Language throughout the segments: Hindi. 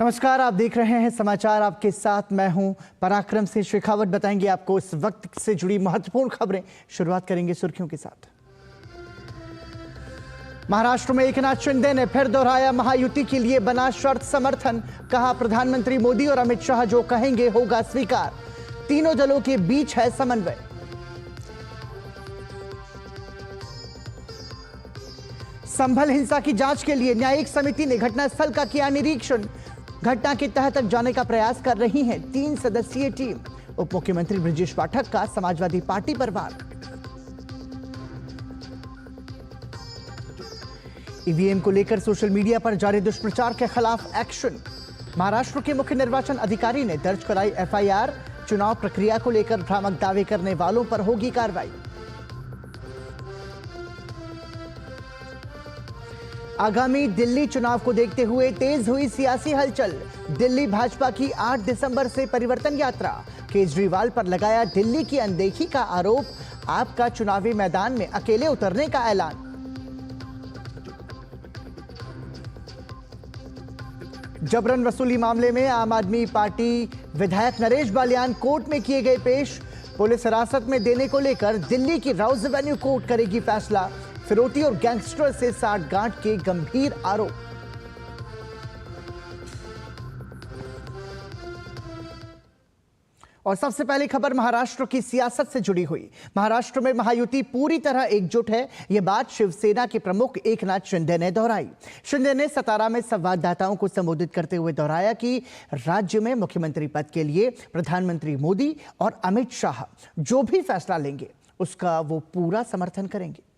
नमस्कार, आप देख रहे हैं समाचार। आपके साथ मैं हूं पराक्रम सिंह शेखावत। बताएंगे आपको इस वक्त से जुड़ी महत्वपूर्ण खबरें। शुरुआत करेंगे सुर्खियों के साथ। महाराष्ट्र में एकनाथ शिंदे ने फिर दोहराया महायुति के लिए बना शर्त समर्थन। कहा, प्रधानमंत्री मोदी और अमित शाह जो कहेंगे होगा स्वीकार। तीनों दलों के बीच है समन्वय। संभल हिंसा की जांच के लिए न्यायिक समिति ने घटनास्थल का किया निरीक्षण। घटना के तह तक जाने का प्रयास कर रही है 3 सदस्यीय टीम। उप मुख्यमंत्री ब्रजेश पाठक का समाजवादी पार्टी पर वार। ईवीएम को लेकर सोशल मीडिया पर जारी दुष्प्रचार के खिलाफ एक्शन। महाराष्ट्र के मुख्य निर्वाचन अधिकारी ने दर्ज कराई एफआईआर। चुनाव प्रक्रिया को लेकर भ्रामक दावे करने वालों पर होगी कार्रवाई। आगामी दिल्ली चुनाव को देखते हुए तेज हुई सियासी हलचल। दिल्ली भाजपा की 8 दिसंबर से परिवर्तन यात्रा। केजरीवाल पर लगाया दिल्ली की अनदेखी का आरोप। आपका चुनावी मैदान में अकेले उतरने का ऐलान। जबरन वसूली मामले में आम आदमी पार्टी विधायक नरेश बालियान कोर्ट में किए गए पेश। पुलिस हिरासत में देने को लेकर दिल्ली की राउज एवेन्यू कोर्ट करेगी फैसला। फिरौती और गैंगस्टर से साठगांठ के गंभीर आरोप। और सबसे पहले खबर महाराष्ट्र की सियासत से जुड़ी हुई। महाराष्ट्र में महायुति पूरी तरह एकजुट है, यह बात शिवसेना के प्रमुख एकनाथ शिंदे ने दोहराई। शिंदे ने सतारा में संवाददाताओं को संबोधित करते हुए दोहराया कि राज्य में मुख्यमंत्री पद के लिए प्रधानमंत्री मोदी और अमित शाह जो भी फैसला लेंगे उसका वो पूरा समर्थन करेंगे।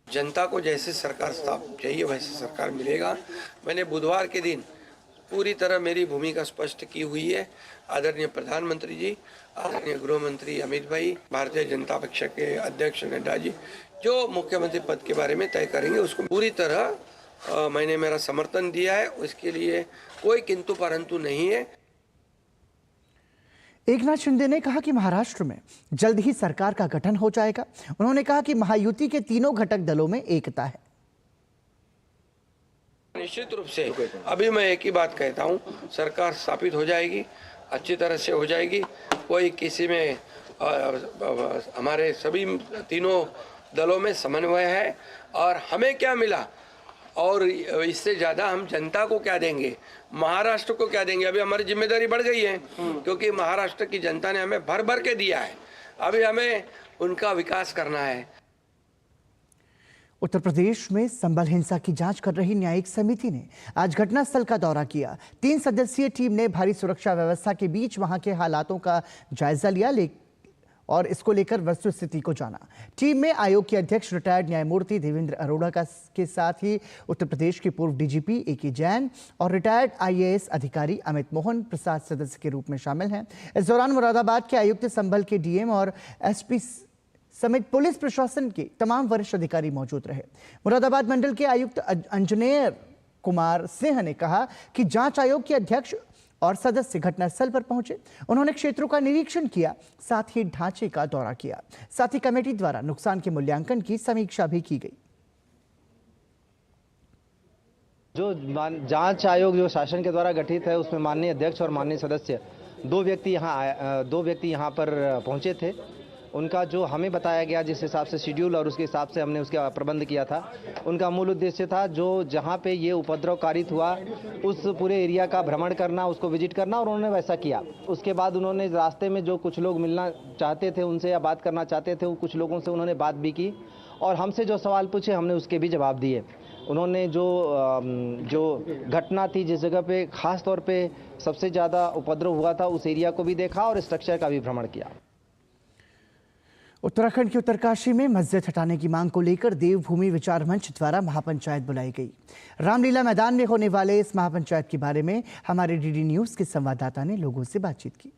जनता को जैसे सरकार चाहिए वैसे सरकार मिलेगा। मैंने बुधवार के दिन पूरी तरह मेरी भूमिका स्पष्ट की हुई है। आदरणीय प्रधानमंत्री जी, आदरणीय गृह मंत्री अमित भाई, भारतीय जनता पक्ष के अध्यक्ष नड्डा जी जो मुख्यमंत्री पद के बारे में तय करेंगे उसको पूरी तरह मैंने मेरा समर्थन दिया है। उसके लिए कोई किंतु परंतु नहीं है। एकनाथ शिंदे ने कहा कि महाराष्ट्र में जल्द ही सरकार का गठन हो जाएगा। उन्होंने कहा कि महायुति के तीनों घटक दलों में एकता है। निश्चित रूप से अभी मैं एक ही बात कहता हूं, सरकार स्थापित हो जाएगी, अच्छी तरह से हो जाएगी। कोई किसी में हमारे सभी तीनों दलों में समन्वय है। और हमें क्या मिला और इससे ज़्यादा हम जनता को क्या देंगे, महाराष्ट्र को क्या देंगे। अभी हमारी जिम्मेदारी बढ़ गई है क्योंकि महाराष्ट्र की जनता ने हमें भर भर के दिया है। अभी हमें उनका विकास करना है। उत्तर प्रदेश में संभल हिंसा की जांच कर रही न्यायिक समिति ने आज घटनास्थल का दौरा किया। 3 सदस्यीय टीम ने भारी सुरक्षा व्यवस्था के बीच वहां के हालातों का जायजा लिया और इसको लेकर वस्तुस्थिति को जाना। टीम में आयोग के अध्यक्ष रिटायर्ड न्यायमूर्ति देवेंद्र अरोड़ा के साथ ही उत्तर प्रदेश के पूर्व डीजीपी ए.के. जैन और रिटायर्ड आईएएस अधिकारी अमित मोहन प्रसाद सदस्य के रूप में शामिल हैं। इस दौरान मुरादाबाद के आयुक्त, संभल के डीएम और एसपी समेत पुलिस प्रशासन के तमाम वरिष्ठ अधिकारी मौजूद रहे। मुरादाबाद मंडल के आयुक्त अंजनेय कुमार सिंह ने कहा कि जांच आयोग के अध्यक्ष और सदस्य घटनास्थल पर पहुंचे। उन्होंने क्षेत्रों का निरीक्षण किया, साथ ही ढांचे का दौरा किया। साथ ही कमेटी द्वारा नुकसान के मूल्यांकन की समीक्षा भी की गई। जो जांच आयोग जो शासन के द्वारा गठित है उसमें माननीय अध्यक्ष और माननीय सदस्य दो व्यक्ति यहाँ पर पहुंचे थे। उनका जो हमें बताया गया जिस हिसाब से शेड्यूल और उसके हिसाब से हमने उसका प्रबंध किया था, उनका मूल उद्देश्य था जो जहां पे ये उपद्रव कारित हुआ उस पूरे एरिया का भ्रमण करना, उसको विजिट करना, और उन्होंने वैसा किया। उसके बाद उन्होंने रास्ते में जो कुछ लोग मिलना चाहते थे उनसे या बात करना चाहते थे, वो कुछ लोगों से उन्होंने बात भी की और हमसे जो सवाल पूछे हमने उसके भी जवाब दिए। उन्होंने जो घटना थी जिस जगह पे खास तौर पे सबसे ज़्यादा उपद्रव हुआ था उस एरिया को भी देखा और स्ट्रक्चर का भी भ्रमण किया। उत्तराखंड के उत्तरकाशी में मस्जिद हटाने की मांग को लेकर देवभूमि विचार मंच द्वारा महापंचायत बुलाई गई। रामलीला मैदान में होने वाले इस महापंचायत के बारे में हमारे डीडी न्यूज के संवाददाता ने लोगों से बातचीत की।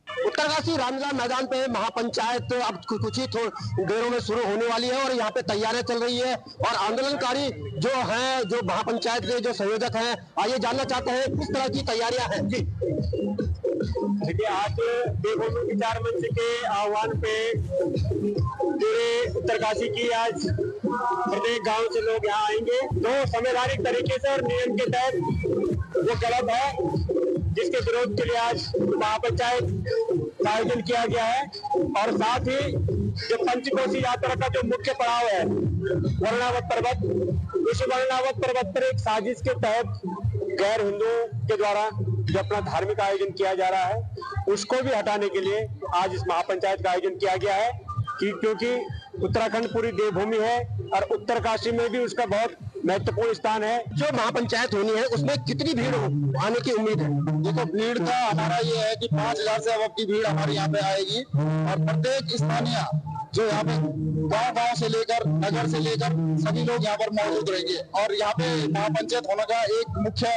उत्तरकाशी रामलीला मैदान पे महापंचायत अब कुछ ही देरों में शुरू होने वाली है और यहाँ पे तैयारियां चल रही है और आंदोलनकारी जो हैं, जो महापंचायत के जो संयोजक हैं, आइए जानना चाहते हैं किस तरह की तैयारियां हैं। जी देखिए, आज देवभूमि विचार मंच के आह्वान पे पूरे उत्तरकाशी की आज प्रत्येक गांव से लोग यहाँ आएंगे। तो संवैधानिक तरीके से और नियम के तहत वो गलत है जिसके विरोध के लिए आज महापंचायत का आयोजन किया गया है। और साथ ही जो पंचकोशी यात्रा का जो मुख्य पड़ाव है वर्णावत पर्वत, उस वर्णावत पर्वत पर एक साजिश के तहत गैर हिंदुओं के द्वारा जो अपना धार्मिक आयोजन किया जा रहा है उसको भी हटाने के लिए आज इस महापंचायत का आयोजन किया गया है क्योंकि उत्तराखंड पूरी देवभूमि है और उत्तरकाशी में भी उसका बहुत महत्वपूर्ण स्थान है। जो महापंचायत होनी है उसमें कितनी भीड़ आने की उम्मीद है? देखो, भीड़ का हमारा ये है कि 5000 से अब की भीड़ हमारे यहाँ पे आएगी और प्रत्येक स्थानीय जो यहाँ पे गांव से लेकर नगर से लेकर सभी लोग यहाँ पर मौजूद रहेंगे। और यहाँ पे महापंचायत होने का एक मुख्य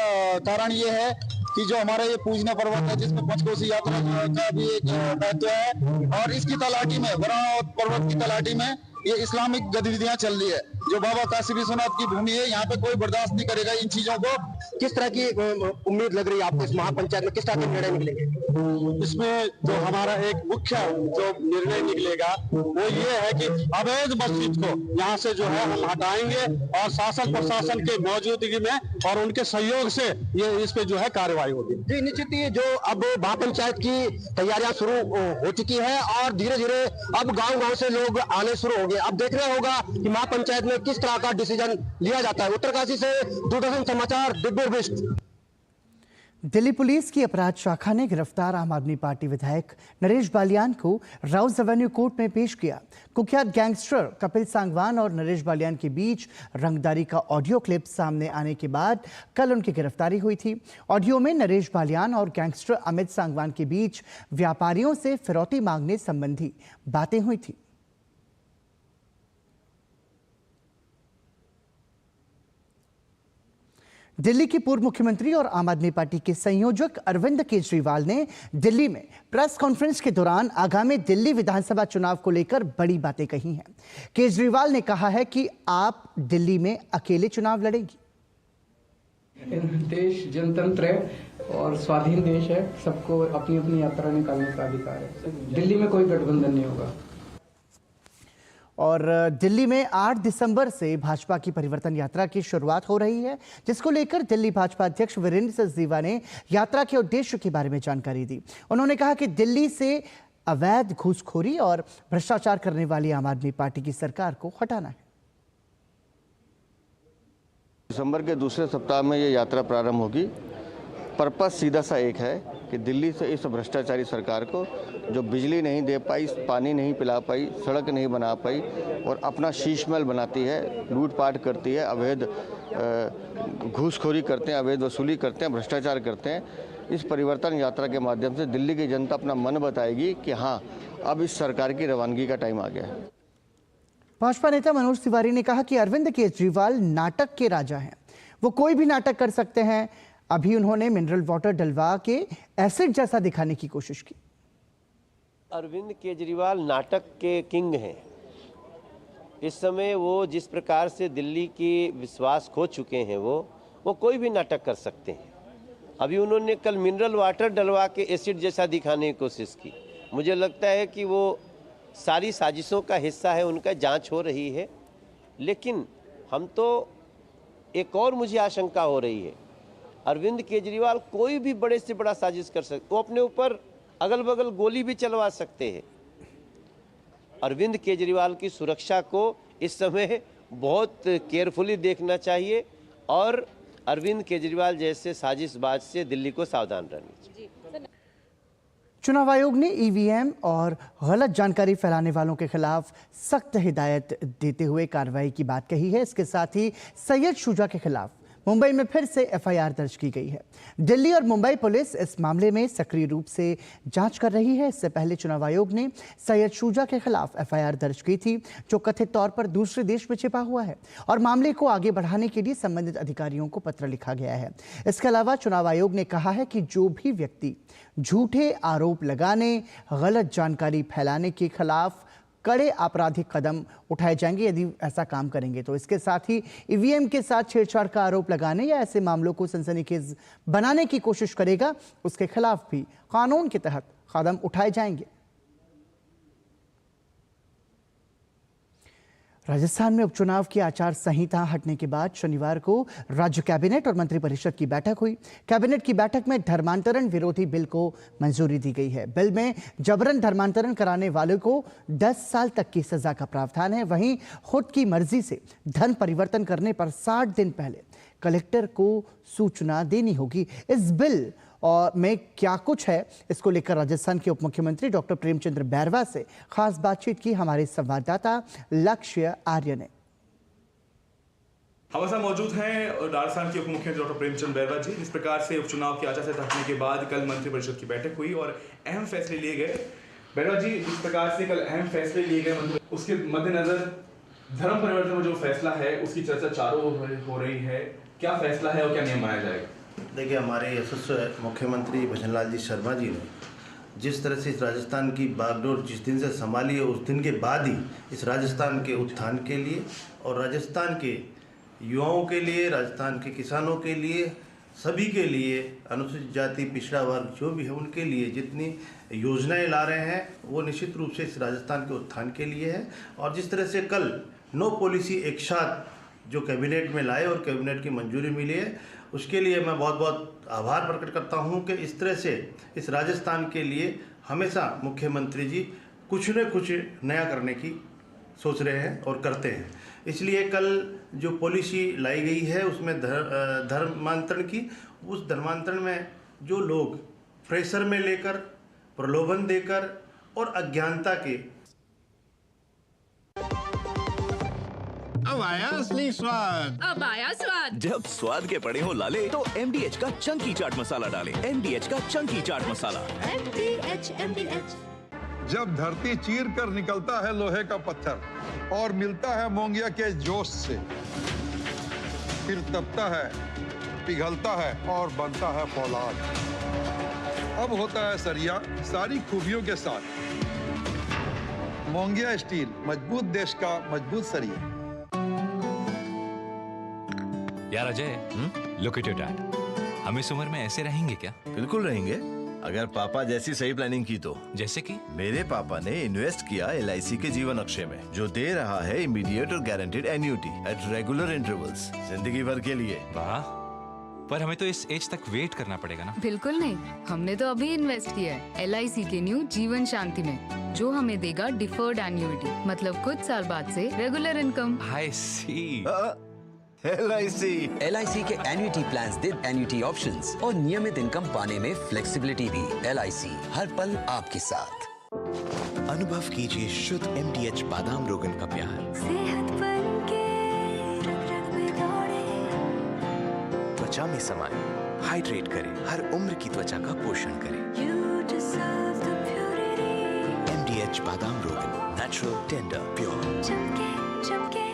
कारण ये है कि जो हमारा ये पूजनीय पर्वत है जिसमें पंचकोशी यात्रा का भी एक महत्व है और इसकी तलाटी में वर्णावत पर्वत की तलाटी में ये इस्लामिक गतिविधियां चल रही है। जो बाबा काशी विश्वनाथ की भूमि है, यहाँ पे कोई बर्दाश्त नहीं करेगा इन चीजों को। किस तरह की उम्मीद लग रही है आपको इस महापंचायत में? किस तरह के निर्णय निकलेंगे इसमें? जो हमारा एक मुख्य जो निर्णय निकलेगा वो ये है कि अवैध मस्जिद को यहाँ से जो है हम हटाएंगे और शासन प्रशासन के मौजूदगी में और उनके सहयोग से ये इस पे जो है कार्रवाई होगी। जी निश्चित ही जो अब महापंचायत की तैयारियां शुरू हो चुकी है और धीरे धीरे अब गांव से लोग आने शुरू होंगे। अब देखना होगा कि महापंचायत में किस तरह का डिसीजन लिया जाता है। उत्तरकाशी से दूरदर्शन समाचार दिव्य बिष्ट। दिल्ली पुलिस की अपराध शाखा ने गिरफ्तार आम आदमी पार्टी विधायक नरेश बालियान को राउज एवेन्यू कोर्ट में पेश किया। कुख्यात गैंगस्टर कपिल सांगवान और नरेश बालियान के बीच रंगदारी का ऑडियो क्लिप सामने आने के बाद कल उनकी गिरफ्तारी हुई थी। ऑडियो में नरेश बालियान और गैंगस्टर अमित सांगवान के बीच व्यापारियों से फिरौती मांगने संबंधी बातें हुई थी। दिल्ली के पूर्व मुख्यमंत्री और आम आदमी पार्टी के संयोजक अरविंद केजरीवाल ने दिल्ली में प्रेस कॉन्फ्रेंस के दौरान आगामी दिल्ली विधानसभा चुनाव को लेकर बड़ी बातें कही हैं। केजरीवाल ने कहा है कि आप दिल्ली में अकेले चुनाव लड़ेंगी। देश जनतंत्र है और स्वाधीन देश है, सबको अपनी अपनी यात्रा निकालने का अधिकार है। दिल्ली में कोई गठबंधन नहीं होगा। और दिल्ली में 8 दिसंबर से भाजपा की परिवर्तन यात्रा की शुरुआत हो रही है, जिसको लेकर दिल्ली भाजपा अध्यक्ष वीरेंद्र सचदेवा ने यात्रा के उद्देश्य के बारे में जानकारी दी। उन्होंने कहा कि दिल्ली से अवैध घूसखोरी और भ्रष्टाचार करने वाली आम आदमी पार्टी की सरकार को हटाना है। दिसंबर के दूसरे सप्ताह में ये यात्रा प्रारंभ होगी। पर्पस सीधा सा एक है कि दिल्ली से इस भ्रष्टाचारी सरकार को, जो बिजली नहीं दे पाई, पानी नहीं पिला पाई, सड़क नहीं बना पाई और अपना शीशमहल बनाती है, लूटपाट करती है, अवैध घूसखोरी करते हैं, अवैध वसूली करते हैं, भ्रष्टाचार करते हैं, इस परिवर्तन यात्रा के माध्यम से दिल्ली की जनता अपना मन बताएगी कि हाँ, अब इस सरकार की रवानगी का टाइम आ गया है। भाजपा नेता मनोज तिवारी ने कहा कि अरविंद केजरीवाल नाटक के राजा हैं, वो कोई भी नाटक कर सकते हैं। अभी उन्होंने मिनरल वाटर डलवा के एसिड जैसा दिखाने की कोशिश की। अरविंद केजरीवाल नाटक के किंग हैं। इस समय वो जिस प्रकार से दिल्ली की विश्वास खो चुके हैं, वो कोई भी नाटक कर सकते हैं। अभी उन्होंने कल मिनरल वाटर डलवा के एसिड जैसा दिखाने की कोशिश की। मुझे लगता है कि वो सारी साजिशों का हिस्सा है, उनका जांच हो रही है। लेकिन हम तो एक और मुझे आशंका हो रही है, अरविंद केजरीवाल कोई भी बड़े से बड़ा साजिश कर सकते, वो अपने ऊपर अगल बगल गोली भी चलवा सकते हैं। अरविंद केजरीवाल की सुरक्षा को इस समय बहुत केयरफुली देखना चाहिए और अरविंद केजरीवाल जैसे साजिशबाज से दिल्ली को सावधान रहना चाहिए। चुनाव आयोग ने ईवीएम और गलत जानकारी फैलाने वालों के खिलाफ सख्त हिदायत देते हुए कार्रवाई की बात कही है। इसके साथ ही सैयद शुजा के खिलाफ मुंबई में फिर से एफआईआर दर्ज की गई है। दिल्ली और मुंबई पुलिस इस मामले में सक्रिय रूप से जांच कर रही है। इससे पहले चुनाव आयोग ने सैयद शुजा के खिलाफ एफआईआर दर्ज की थी, जो कथित तौर पर दूसरे देश में छिपा हुआ है, और मामले को आगे बढ़ाने के लिए संबंधित अधिकारियों को पत्र लिखा गया है। इसके अलावा चुनाव आयोग ने कहा है कि जो भी व्यक्ति झूठे आरोप लगाने, गलत जानकारी फैलाने के खिलाफ कड़े आपराधिक कदम उठाए जाएंगे यदि ऐसा काम करेंगे तो। इसके साथ ही ईवीएम के साथ छेड़छाड़ का आरोप लगाने या ऐसे मामलों को सनसनीखेज बनाने की कोशिश करेगा उसके खिलाफ भी कानून के तहत कदम उठाए जाएंगे। राजस्थान में उपचुनाव की आचार संहिता हटने के बाद शनिवार को राज्य कैबिनेट और मंत्रिपरिषद की बैठक हुई। कैबिनेट की बैठक में धर्मांतरण विरोधी बिल को मंजूरी दी गई है। बिल में जबरन धर्मांतरण कराने वाले को 10 साल तक की सजा का प्रावधान है। वहीं खुद की मर्जी से धर्म परिवर्तन करने पर 60 दिन पहले कलेक्टर को सूचना देनी होगी। इस बिल और में क्या कुछ है, इसको लेकर राजस्थान के उप मुख्यमंत्री डॉक्टर प्रेमचंद्र बैरवा से खास बातचीत की हमारे संवाददाता लक्ष्य आर्य ने। हमारे साथ मौजूद हैं राजस्थान के उप मुख्यमंत्री डॉक्टर प्रेमचंद्र बैरवा जी। जिस प्रकार से उपचुनाव की आचार संहिता हटने के बाद कल मंत्रिपरिषद की बैठक हुई और अहम फैसले लिए गए। बैरवा जी, जिस प्रकार से कल अहम फैसले लिए गए उसके मद्देनजर धर्म परिवर्तन में जो फैसला है उसकी चर्चा चारों ओर हो रही है। क्या फैसला है और क्या नियम बनाया जाएगा? देखिए, हमारे यशस्वी मुख्यमंत्री भजनलाल जी शर्मा जी ने जिस तरह से इस राजस्थान की बागडोर जिस दिन से संभाली है, उस दिन के बाद ही इस राजस्थान के उत्थान के लिए और राजस्थान के युवाओं के लिए, राजस्थान के किसानों के लिए, सभी के लिए, अनुसूचित जाति पिछड़ा वर्ग जो भी है उनके लिए जितनी योजनाएं ला रहे हैं वो निश्चित रूप से इस राजस्थान के उत्थान के लिए है। और जिस तरह से कल 9 पॉलिसी एक साथ जो कैबिनेट में लाए और कैबिनेट की मंजूरी मिली है, उसके लिए मैं बहुत बहुत आभार प्रकट करता हूं कि इस तरह से इस राजस्थान के लिए हमेशा मुख्यमंत्री जी कुछ न कुछ नया करने की सोच रहे हैं और करते हैं। इसलिए कल जो पॉलिसी लाई गई है उसमें धर्मांतरण की, उस धर्मांतरण में जो लोग प्रेशर में लेकर, प्रलोभन देकर और अज्ञानता के अब आया असली स्वाद। अब आया स्वाद। जब स्वाद के पड़े हो लाले तो MDH का चंकी चाट मसाला डालें। MDH का चंकी चाट मसाला। MDH। जब धरती चीर कर निकलता है लोहे का पत्थर और मिलता है मोंगिया के जोश से, फिर तपता है, पिघलता है और बनता है फौलाद। अब होता है सरिया सारी खूबियों के साथ। मोंगिया स्टील, मजबूत देश का मजबूत सरिया। यार Ajay, look at your dad. हम इस उम्र में ऐसे रहेंगे क्या? बिल्कुल रहेंगे, अगर पापा जैसी सही प्लानिंग की तो। जैसे कि मेरे पापा ने इन्वेस्ट किया LIC के जीवन अक्षय में, जो दे रहा है इमीडिएट और guaranteed annuity at regular intervals, जिंदगी भर के लिए। वाह, पर हमें तो इस एज तक वेट करना पड़ेगा ना? बिल्कुल नहीं, हमने तो अभी इन्वेस्ट किया है LIC के न्यू जीवन शांति में, जो हमें देगा डिफर्ड एन्युटी, मतलब कुछ साल बाद से रेगुलर इनकम। आई सी। LIC के एन्युटी प्लान्स दे एन्युटी ऑप्शंस और नियमित इनकम पाने में फ्लेक्सिबिलिटी भी। LIC हर पल आपके साथ। अनुभव कीजिए शुद्ध MDH बादाम रोगन का प्यार। सेहत बनके रग-रग में दौड़े। त्वचा में समाए, हाइड्रेट करे, हर उम्र की त्वचा का पोषण करे। You deserve the purity। MDH बादाम रोगन, नेचुरल, टेंडर, प्योर। चमके चमके।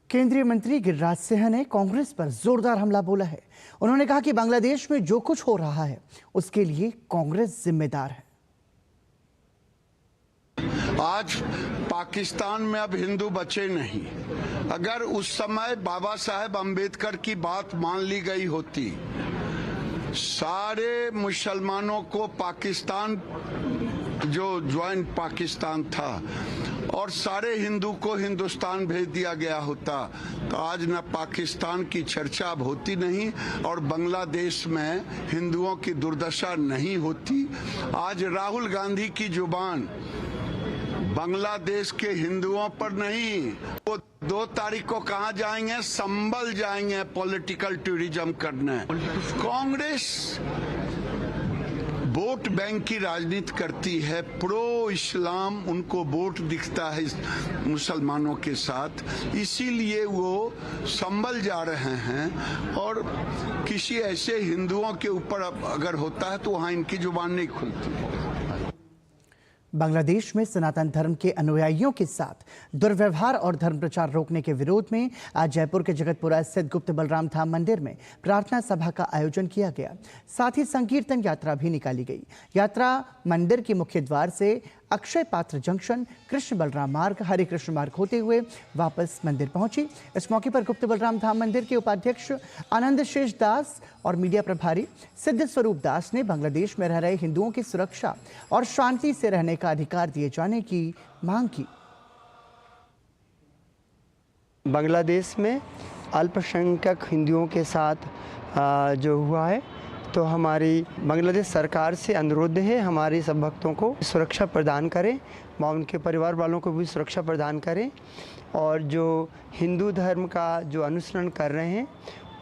केंद्रीय मंत्री गिरिराज सिंह ने कांग्रेस पर जोरदार हमला बोला है। उन्होंने कहा कि बांग्लादेश में जो कुछ हो रहा है उसके लिए कांग्रेस जिम्मेदार है। आज पाकिस्तान में अब हिंदू बचे नहीं। अगर उस समय बाबा साहेब अंबेडकर की बात मान ली गई होती, सारे मुसलमानों को पाकिस्तान जो ज्वाइंट पाकिस्तान था और सारे हिंदू को हिंदुस्तान भेज दिया गया होता, तो आज न पाकिस्तान की चर्चा अब होती नहीं और बांग्लादेश में हिंदुओं की दुर्दशा नहीं होती। आज राहुल गांधी की जुबान बांग्लादेश के हिंदुओं पर नहीं, वो 2 तारीख को कहाँ जाएंगे? संभल जाएंगे पॉलिटिकल टूरिज्म करने। कांग्रेस वोट बैंक की राजनीति करती है, प्रो इस्लाम उनको वोट दिखता है मुसलमानों के साथ, इसीलिए वो संभल जा रहे हैं और किसी ऐसे हिंदुओं के ऊपर अगर होता है तो वहाँ इनकी जुबान नहीं खुलती। बांग्लादेश में सनातन धर्म के अनुयायियों के साथ दुर्व्यवहार और धर्म प्रचार रोकने के विरोध में आज जयपुर के जगतपुरा स्थित गुप्त बलराम धाम मंदिर में प्रार्थना सभा का आयोजन किया गया। साथ ही संकीर्तन यात्रा भी निकाली गई। यात्रा मंदिर के मुख्य द्वार से अक्षय पात्र जंक्शन, कृष्ण बलराम मार्ग, हरे कृष्ण मार्ग होते हुए वापस मंदिर पहुंची। इस मौके पर गुप्त बलराम धाम मंदिर के उपाध्यक्ष आनंद शेष दास और मीडिया प्रभारी सिद्ध स्वरूप दास ने बांग्लादेश में रह रहे हिंदुओं की सुरक्षा और शांति से रहने का अधिकार दिए जाने की मांग की। बांग्लादेश में अल्पसंख्यक हिंदुओं के साथ जो हुआ है, तो हमारी बांग्लादेश सरकार से अनुरोध है हमारे सब भक्तों को सुरक्षा प्रदान करें, उनके परिवार वालों को भी सुरक्षा प्रदान करें और जो हिंदू धर्म का जो अनुसरण कर रहे हैं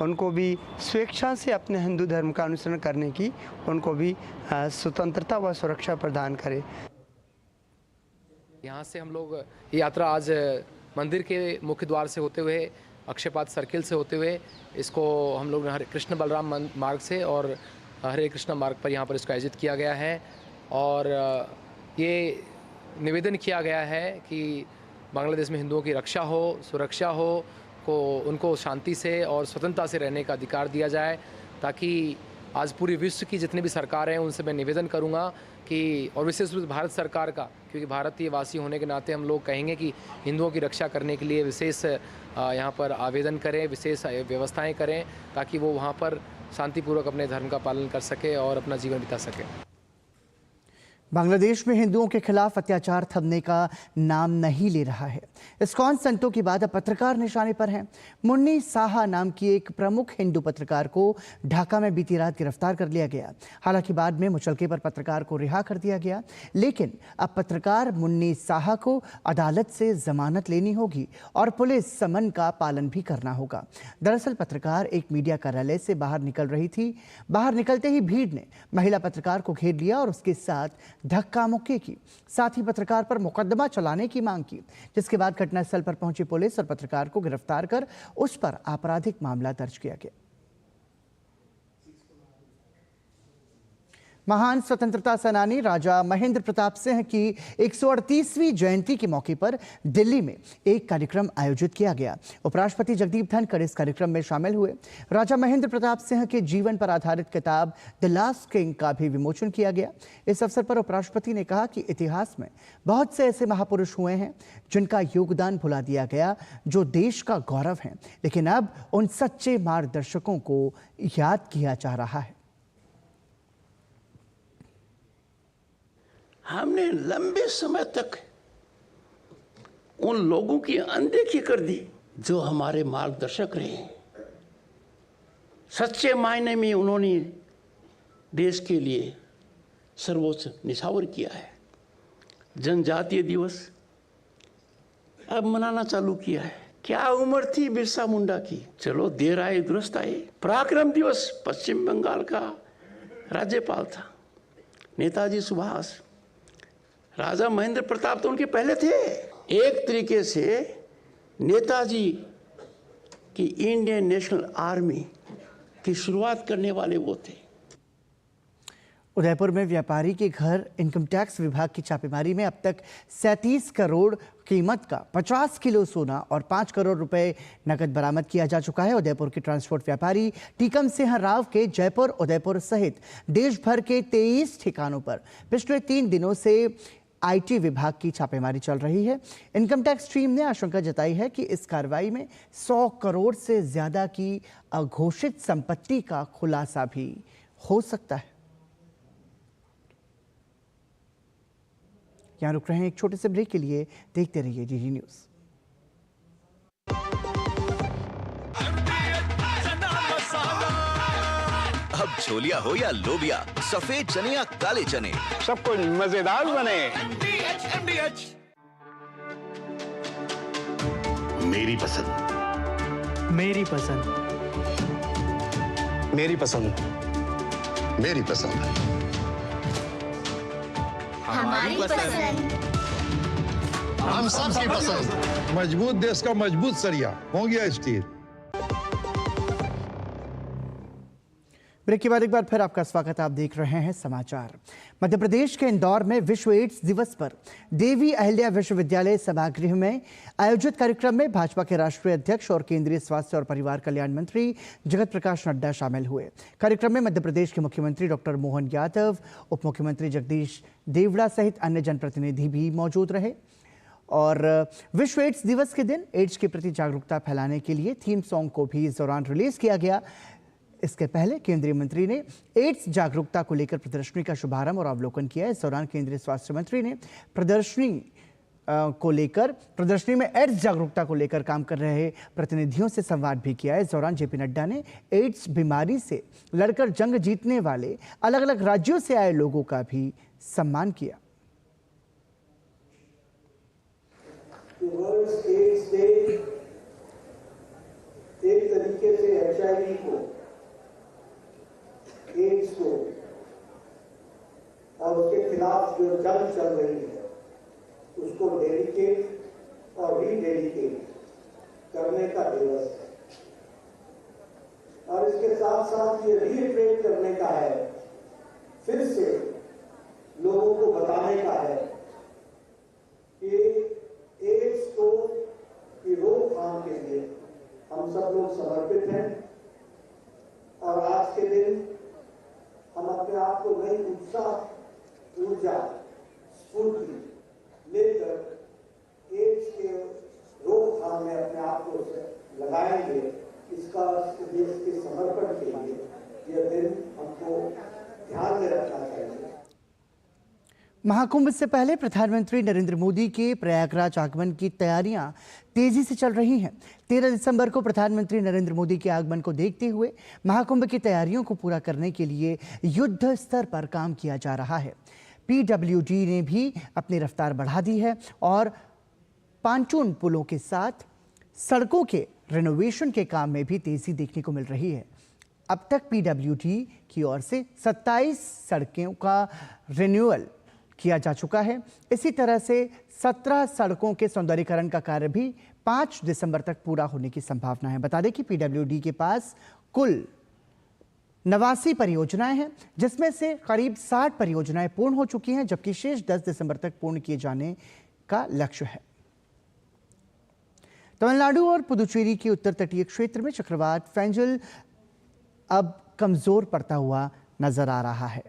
उनको भी स्वेच्छा से अपने हिंदू धर्म का अनुसरण करने की उनको भी स्वतंत्रता व सुरक्षा प्रदान करें। यहाँ से हम लोग ये यात्रा आज मंदिर के मुख्य द्वार से होते हुए अक्षयपात सर्किल से होते हुए इसको हम लोग हरे कृष्ण बलराम मार्ग से और हरे कृष्ण मार्ग पर यहाँ पर इसको आयोजित किया गया है और ये निवेदन किया गया है कि बांग्लादेश में हिंदुओं की रक्षा हो, सुरक्षा हो, को उनको शांति से और स्वतंत्रता से रहने का अधिकार दिया जाए, ताकि आज पूरे विश्व की जितनी भी सरकार हैं उनसे मैं निवेदन करूंगा कि और विशेष रूप से भारत सरकार का, क्योंकि भारतीय वासी होने के नाते हम लोग कहेंगे कि हिंदुओं की रक्षा करने के लिए विशेष यहाँ पर आवेदन करें, विशेष व्यवस्थाएं करें ताकि वो वहाँ पर शांतिपूर्वक अपने धर्म का पालन कर सके और अपना जीवन बिता सके। बांग्लादेश में हिंदुओं के खिलाफ अत्याचार थमने का नाम नहीं ले रहा है। इस्कॉन संतों की बाद अब पत्रकार निशाने पर हैं। मुन्नी साहा नाम की एक प्रमुख हिंदू पत्रकार को ढाका में बीती रात गिरफ्तार कर लिया गया। हालांकि बाद में मुचलके पर पत्रकार को रिहा कर दिया गया, लेकिन अब पत्रकार मुन्नी साहा को अदालत से जमानत लेनी होगी और पुलिस समन का पालन भी करना होगा। दरअसल पत्रकार एक मीडिया कार्यालय से बाहर निकल रही थी। बाहर निकलते ही भीड़ ने महिला पत्रकार को घेर लिया और उसके साथ धक्का मुक्की की, साथ ही पत्रकार पर मुकदमा चलाने की मांग की, जिसके बाद घटनास्थल पर पहुंची पुलिस और पत्रकार को गिरफ्तार कर उस पर आपराधिक मामला दर्ज किया गया। महान स्वतंत्रता सेनानी राजा महेंद्र प्रताप सिंह की 138वीं जयंती के मौके पर दिल्ली में एक कार्यक्रम आयोजित किया गया। उपराष्ट्रपति जगदीप धनखड़ इस कार्यक्रम में शामिल हुए। राजा महेंद्र प्रताप सिंह के जीवन पर आधारित किताब द लास्ट किंग का भी विमोचन किया गया। इस अवसर पर उपराष्ट्रपति ने कहा कि इतिहास में बहुत से ऐसे महापुरुष हुए हैं जिनका योगदान भुला दिया गया, जो देश का गौरव हैं, लेकिन अब उन सच्चे मार्गदर्शकों को याद किया जा रहा है। हमने लंबे समय तक उन लोगों की अनदेखी कर दी जो हमारे मार्गदर्शक रहे। सच्चे मायने में उन्होंने देश के लिए सर्वोच्च निछावर किया है। जनजातीय दिवस अब मनाना चालू किया है। क्या उम्र थी बिरसा मुंडा की, चलो देर आए दुरुस्त आए। पराक्रम दिवस पश्चिम बंगाल का राज्यपाल था नेताजी सुभाष। राजा महेंद्र प्रताप तो उनके पहले थे। एक तरीके से नेताजी की इंडियन नेशनल आर्मी की शुरुआत करने वाले वो थे। उदयपुर में व्यापारी के घर इनकम टैक्स विभाग की छापेमारी में अब तक 37 करोड़ कीमत का 50 किलो सोना और 5 करोड़ रुपए नकद बरामद किया जा चुका है। उदयपुर के ट्रांसपोर्ट व्यापारी टीकम सिंह राव के जयपुर, उदयपुर सहित देश भर के 23 ठिकानों पर पिछले 3 दिनों से आईटी विभाग की छापेमारी चल रही है। इनकम टैक्स टीम ने आशंका जताई है कि इस कार्रवाई में 100 करोड़ से ज्यादा की अघोषित संपत्ति का खुलासा भी हो सकता है। यहां रुक रहे हैं एक छोटे से ब्रेक के लिए। देखते रहिए डीडी न्यूज। अब छोलिया हो या लोबिया, सफेद चने या काले चने, सब कुछ मजेदार बने। मेरी पसंद, मेरी पसंद, मेरी पसंद, मेरी पसंद, हमारी पसंद, हम सबकी पसंद। मजबूत देश का मजबूत सरिया हो गया स्टील। ब्रेक के बाद एक बार फिर आपका स्वागत। आप देख रहे हैं समाचार। मध्य प्रदेश के इंदौर में विश्व एड्स दिवस पर देवी अहिल्या विश्वविद्यालय सभागृह में आयोजित कार्यक्रम में भाजपा के राष्ट्रीय अध्यक्ष और केंद्रीय स्वास्थ्य और परिवार कल्याण मंत्री जगत प्रकाश नड्डा शामिल हुए। कार्यक्रम में मध्य प्रदेश के मुख्यमंत्री डॉक्टर मोहन यादव, उप मुख्यमंत्री जगदीश देवड़ा सहित अन्य जनप्रतिनिधि भी मौजूद रहे। और विश्व एड्स दिवस के दिन एड्स के प्रति जागरूकता फैलाने के लिए थीम सॉन्ग को भी इस दौरान रिलीज किया गया। इसके पहले केंद्रीय मंत्री ने एड्स जागरूकता को लेकर प्रदर्शनी का शुभारंभ और अवलोकन किया। इस दौरान केंद्रीय स्वास्थ्य मंत्री ने प्रदर्शनी में एड्स जागरूकता को लेकर काम कर रहे प्रतिनिधियों से संवाद भी किया। इस दौरान जेपी नड्डा ने एड्स बीमारी से लड़कर जंग जीतने वाले अलग अलग राज्यों से आए लोगों का भी सम्मान किया। एक तरीके से HIV को, एड्स को और उसके खिलाफ जो जंग चल रही है उसको डेडिकेट और रीडेडिकेट करने का दिवस है। और इसके साथ साथ ये रीइटरेट करने का है, फिर से लोगों को बताने का है कि एड्स को की रोकथाम के लिए हम सब लोग समर्पित हैं। और आज के दिन हम अपने आप को नई उत्साह, ऊर्जा, स्फूर्ति लेकर एड्स के रोकथाम में अपने आप को लगाएंगे। इसका देश के समर्पण के लिए यह दिन हमको ध्यान में रखना चाहिए। महाकुंभ से पहले प्रधानमंत्री नरेंद्र मोदी के प्रयागराज आगमन की तैयारियां तेजी से चल रही हैं। 13 दिसंबर को प्रधानमंत्री नरेंद्र मोदी के आगमन को देखते हुए महाकुंभ की तैयारियों को पूरा करने के लिए युद्ध स्तर पर काम किया जा रहा है। PWD ने भी अपनी रफ्तार बढ़ा दी है और पांचून पुलों के साथ सड़कों के रेनोवेशन के काम में भी तेजी देखने को मिल रही है। अब तक PWD की ओर से 27 सड़कों का रिन्यूअल किया जा चुका है। इसी तरह से 17 सड़कों के सौंदर्यीकरण का कार्य भी 5 दिसंबर तक पूरा होने की संभावना है। बता दें कि PWD के पास कुल 89 परियोजनाएं हैं, जिसमें से करीब 60 परियोजनाएं पूर्ण हो चुकी हैं, जबकि शेष 10 दिसंबर तक पूर्ण किए जाने का लक्ष्य है। तमिलनाडु और पुदुचेरी के उत्तर तटीय क्षेत्र में चक्रवात फेंजल अब कमजोर पड़ता हुआ नजर आ रहा है।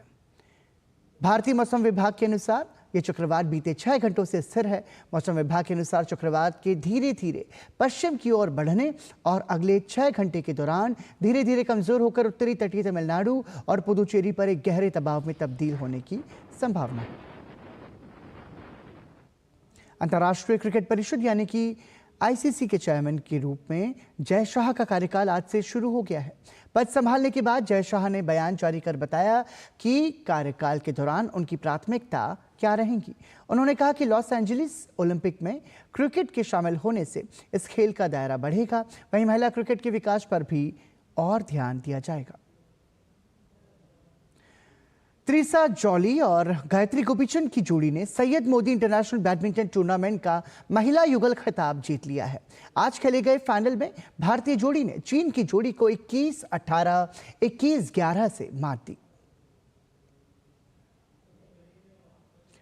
भारतीय मौसम विभाग के अनुसार ये चक्रवात बीते 6 घंटों से स्थिर है। मौसम विभाग के अनुसार चक्रवात के धीरे धीरे पश्चिम की ओर बढ़ने और अगले 6 घंटे के दौरान धीरे धीरे कमजोर होकर उत्तरी तटीय तमिलनाडु और पुदुचेरी पर एक गहरे दबाव में तब्दील होने की संभावना है। अंतर्राष्ट्रीय क्रिकेट परिषद यानी कि ICC के चेयरमैन के रूप में जय शाह का कार्यकाल आज से शुरू हो गया है। पद संभालने के बाद जय शाह ने बयान जारी कर बताया कि कार्यकाल के दौरान उनकी प्राथमिकता क्या रहेंगी। उन्होंने कहा कि लॉस एंजलिस ओलंपिक में क्रिकेट के शामिल होने से इस खेल का दायरा बढ़ेगा। वहीं महिला क्रिकेट के विकास पर भी और ध्यान दिया जाएगा। त्रिसा जॉली और गायत्री गोपीचंद की जोड़ी ने Syed Modi international badminton tournament का महिला युगल खिताब जीत लिया है। आज खेले गए फाइनल में भारतीय जोड़ी ने चीन की जोड़ी को 21-18, 21-11 से मात दी।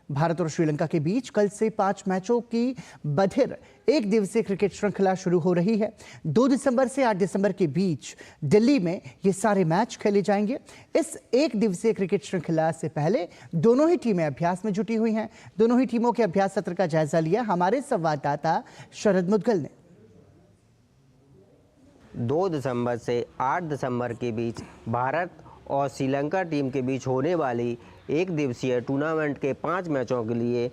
भारत और श्रीलंका के बीच कल से 5 मैचों की बधिर एक दिवसीय क्रिकेट श्रृंखला शुरू हो रही है। 2 दिसंबर से 8 दिसंबर के बीच दिल्ली में ये सारे मैच खेले जाएंगे। इस एक दिवसीय क्रिकेट श्रृंखला से पहले दोनों ही टीमें अभ्यास में जुटी हुई हैं। दोनों ही टीमों के अभ्यास सत्र का जायजा लिया हमारे संवाददाता शरद मुदगल ने। 2 दिसंबर से 8 दिसंबर के बीच भारत और श्रीलंका टीम के बीच होने वाली एक दिवसीय टूर्नामेंट के 5 मैचों के लिए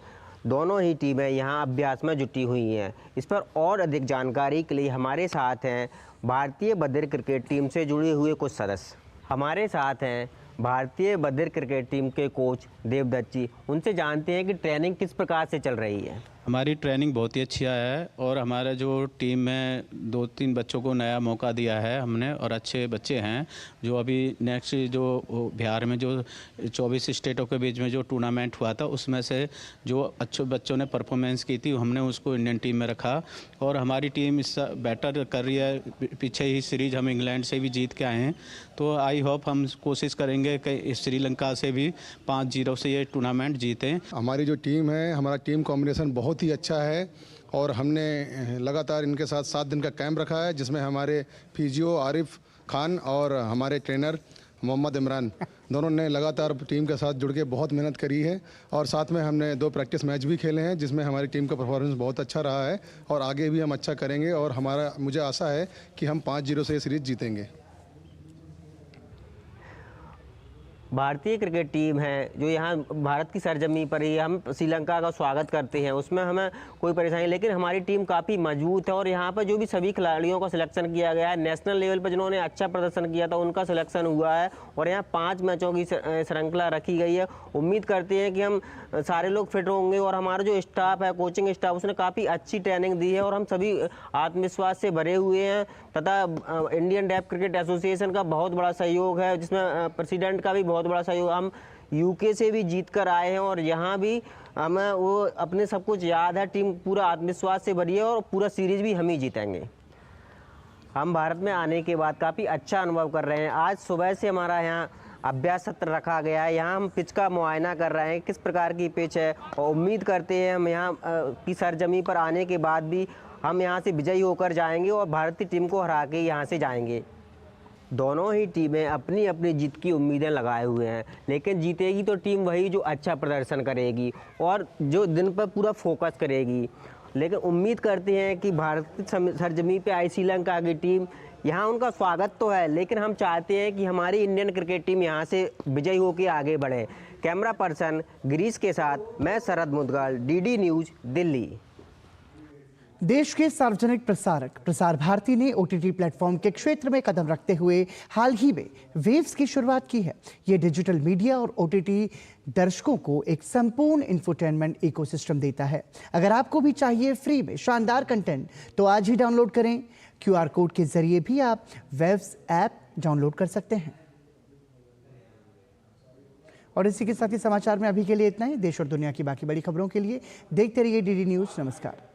दोनों ही टीमें यहां अभ्यास में जुटी हुई हैं। इस पर और अधिक जानकारी के लिए हमारे साथ हैं भारतीय बधिर क्रिकेट टीम से जुड़े हुए कुछ सदस्य। हमारे साथ हैं भारतीय बधिर क्रिकेट टीम के कोच देवदत्त जी। उनसे जानते हैं कि ट्रेनिंग किस प्रकार से चल रही है। हमारी ट्रेनिंग बहुत ही अच्छी है और हमारा जो टीम में 2-3 बच्चों को नया मौका दिया है हमने और अच्छे बच्चे हैं जो अभी नेक्स्ट जो बिहार में जो 24 स्टेटों के बीच में जो टूर्नामेंट हुआ था उसमें से जो अच्छे बच्चों ने परफॉर्मेंस की थी हमने उसको इंडियन टीम में रखा और हमारी टीम इस बेटर कर रही है। पीछे ही सीरीज हम इंग्लैंड से भी जीत के आए हैं तो आई होप हम कोशिश करेंगे कि श्रीलंका से भी 5-0 से ये टूर्नामेंट जीतें। हमारी जो टीम है हमारा टीम कॉम्बिनेशन बहुत ही अच्छा है और हमने लगातार इनके साथ 7 दिन का कैंप रखा है जिसमें हमारे फिजियो आरिफ खान और हमारे ट्रेनर मोहम्मद इमरान दोनों ने लगातार टीम के साथ जुड़ के बहुत मेहनत करी है और साथ में हमने 2 प्रैक्टिस मैच भी खेले हैं जिसमें हमारी टीम का परफॉर्मेंस बहुत अच्छा रहा है और आगे भी हम अच्छा करेंगे और मुझे आशा है कि हम 5-0 से ये सीरीज जीतेंगे। भारतीय क्रिकेट टीम है जो यहाँ भारत की सरजमी पर ही हम श्रीलंका का स्वागत करते हैं उसमें हमें कोई परेशानी, लेकिन हमारी टीम काफ़ी मजबूत है और यहाँ पर जो भी सभी खिलाड़ियों का सिलेक्शन किया गया है नेशनल लेवल पर जिन्होंने अच्छा प्रदर्शन किया था उनका सिलेक्शन हुआ है और यहाँ 5 मैचों की श्रृंखला रखी गई है। उम्मीद करते हैं कि हम सारे लोग फिट होंगे और हमारा जो स्टाफ है कोचिंग स्टाफ उसने काफ़ी अच्छी ट्रेनिंग दी है और हम सभी आत्मविश्वास से भरे हुए हैं तथा इंडियन डेफ क्रिकेट एसोसिएशन का बहुत बड़ा सहयोग है जिसमें प्रेसिडेंट का भी बहुत बड़ा सहयोग। हम यूके से भी जीत कर आए हैं और यहाँ भी हमें वो अपने सब कुछ याद है। टीम पूरा आत्मविश्वास से भरी है और पूरा सीरीज भी हम ही जीतेंगे। हम भारत में आने के बाद काफ़ी अच्छा अनुभव कर रहे हैं। आज सुबह से हमारा यहाँ अभ्यास सत्र रखा गया है। यहाँ हम पिच का मुआयना कर रहे हैं किस प्रकार की पिच है और उम्मीद करते हैं हम यहाँ की सरजमी पर आने के बाद भी हम यहाँ से विजयी होकर जाएंगे और भारतीय टीम को हरा के यहाँ से जाएंगे। दोनों ही टीमें अपनी अपनी जीत की उम्मीदें लगाए हुए हैं, लेकिन जीतेगी तो टीम वही जो अच्छा प्रदर्शन करेगी और जो दिन पर पूरा फोकस करेगी। लेकिन उम्मीद करते हैं कि भारतीय सरजमी पे आई श्रीलंका की टीम, यहाँ उनका स्वागत तो है लेकिन हम चाहते हैं कि हमारी इंडियन क्रिकेट टीम यहाँ से विजयी होकर आगे बढ़े। कैमरा पर्सन गिरीश के साथ मैं शरद मुदगल, डीडी न्यूज, दिल्ली। देश के सार्वजनिक प्रसारक प्रसार भारती ने ओटीटी प्लेटफॉर्म के क्षेत्र में कदम रखते हुए हाल ही में वेव्स की शुरुआत की है। ये डिजिटल मीडिया और ओटीटी दर्शकों को एक संपूर्ण इंफोटेनमेंट इकोसिस्टम देता है। अगर आपको भी चाहिए फ्री में शानदार कंटेंट तो आज ही डाउनलोड करें। क्यूआर कोड के जरिए भी आप वेव्स ऐप डाउनलोड कर सकते हैं। और इसी के साथ ही समाचार में अभी के लिए इतना ही। देश और दुनिया की बाकी बड़ी खबरों के लिए देखते रहिए डीडी न्यूज। नमस्कार।